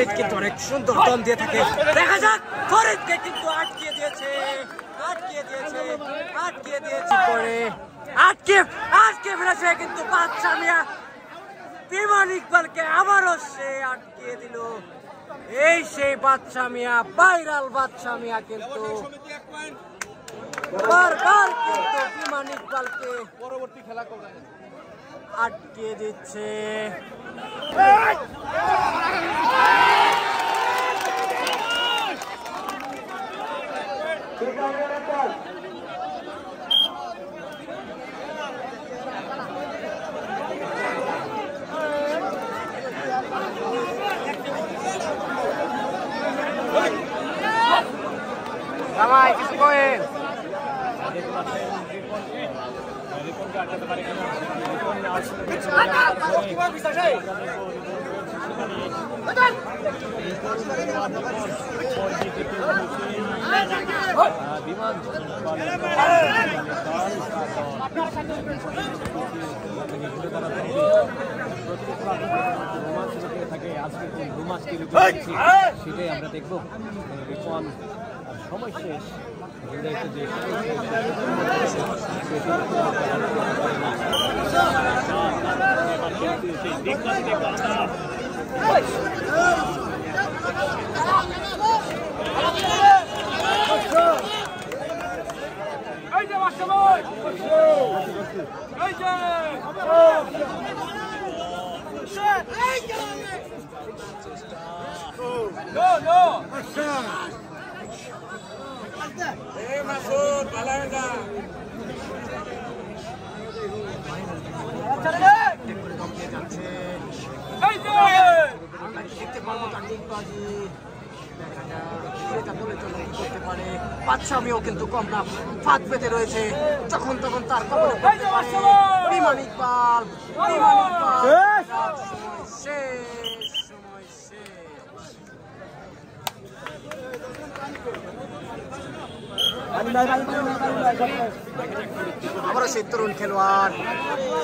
ফরিদ কিন্তু অনেক সুন্দর দম দিয়ে থাকে। দেখা যাক ফরিদকে কিন্তু আটকে দিয়েছে করে আটকে ফেলেছে কিন্তু বাদশা মিয়া বিমান ইকবালকে আবারও সে আটকে দিল। এই সেই বাদশা মিয়া, ভাইরাল বাদশা মিয়া কিন্তু বারবার কিন্তু বিমান ইকবালকে পরবর্তী খেলা করবে আটকে দিচ্ছে। Ramai কিছু করেন বিমান থাকে আজকে সেটাই আমরা দেখবো। রিপন সময় শেষ বাদশা মিয়াও কিন্তু কম না, ফাঁদ পেতে রয়েছে, যখন তখন তার কবলে পড়তে পারে বিমান ইকবাল। আবারও সেই তরুণ খেলোয়াড়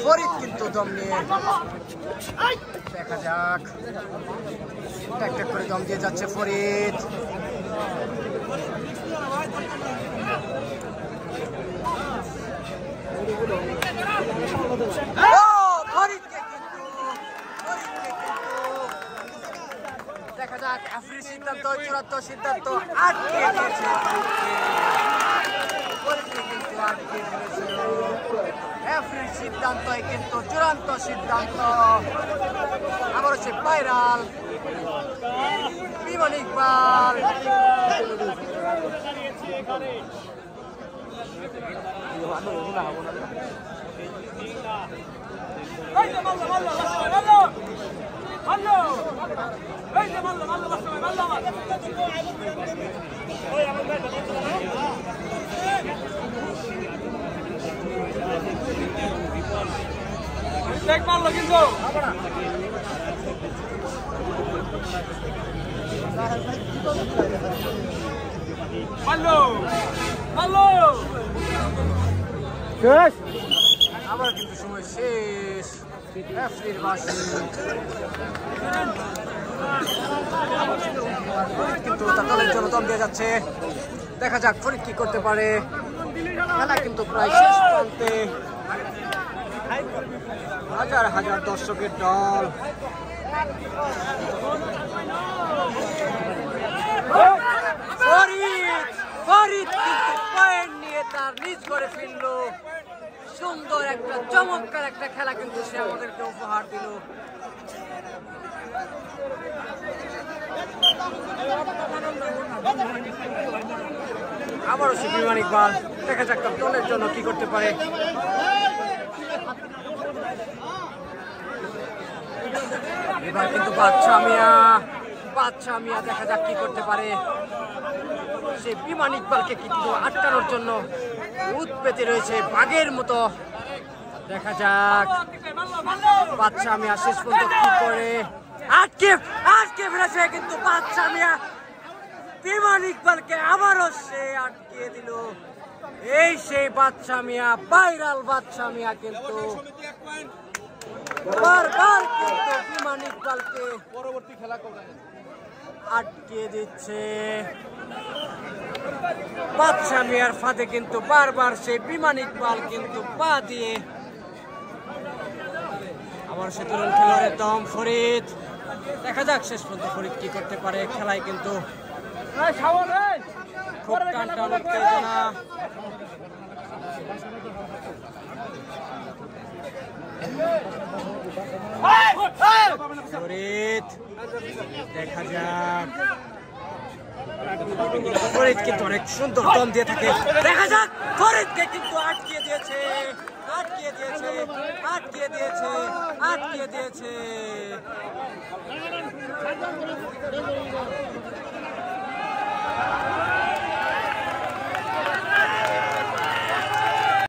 ফরিদ কিন্তু দম নিয়ে, দেখা যাক একটা করে দম দিয়ে যাচ্ছে ফরিদ। দেখা যাক আফ্রির সিদ্ধান্ত, চূড়ান্ত সিদ্ধান্ত আটকে দিয়েছে রেফারির সিদ্ধান্তই কিন্তু চূড়ান্ত সিদ্ধান্ত। আবার হচ্ছে ভাইরাল বিমান ইকবাল। মারলো কিন্তু আবার কিন্তু সময় শেষ। কিন্তু তার দলের জন্য দম দিয়ে যাচ্ছে, দেখা যাক ফরিদ কি করতে পারে। খেলা কিন্তু প্রায় শেষ প্রান্তে, হাজার হাজার দর্শকের দল। ফরিদ কিন্তু পয়েন্ট নিয়ে তার নিজ করে ফিরল। সুন্দর একটা চমৎকার একটা খেলা কিন্তু সে আমাদেরকে উপহার দিল। আবারও সে বিমান ইকবাল, দেখা যাক তার দলের জন্য কি করতে পারে। এবার কিন্তু বাদশা মিয়া দেখা যাক কি করতে পারে। সে বিমান ইকবালকে কিন্তু আটকানোর জন্য উত পেতে রয়েছে বাঘের মতো। দেখা যাক বাদশা মিয়া শেষ পর্যন্ত কি করে। আটকে ফেলেছে কিন্তু বাদশা মিয়া বিমান ইকবালকে আবারও সে আটকে দিল। এই সেই বাদশা মিয়া, ভাইরাল বাদশা মিয়া কিন্তু বারবার কিন্তু বিমান ইকবালকে পরবর্তী খেলা করবে আটকে দিচ্ছে। বাদশা মিয়ার ফাঁদে কিন্তু বারবার সেই বিমান ইকবাল কিন্তু পা দিয়ে আবার সে তরুণ খেলোয়াড়ের দম ফরিদ। দেখা যাক শেষ পর্যন্ত ফরিদ কি করতে পারে। খেলায় কিন্তু খুব টান টান উত্তেজনা। ফরিদ দেখা যাক, ফরিদ কিন্তু অনেক সুন্দর দম দিয়ে থাকে। দেখা যাক ফরিদকে কিন্তু আটকিয়ে দিয়েছে, আটকিয়ে দিয়েছে, আটকিয়ে দিয়েছে, আটকিয়ে দিয়েছে।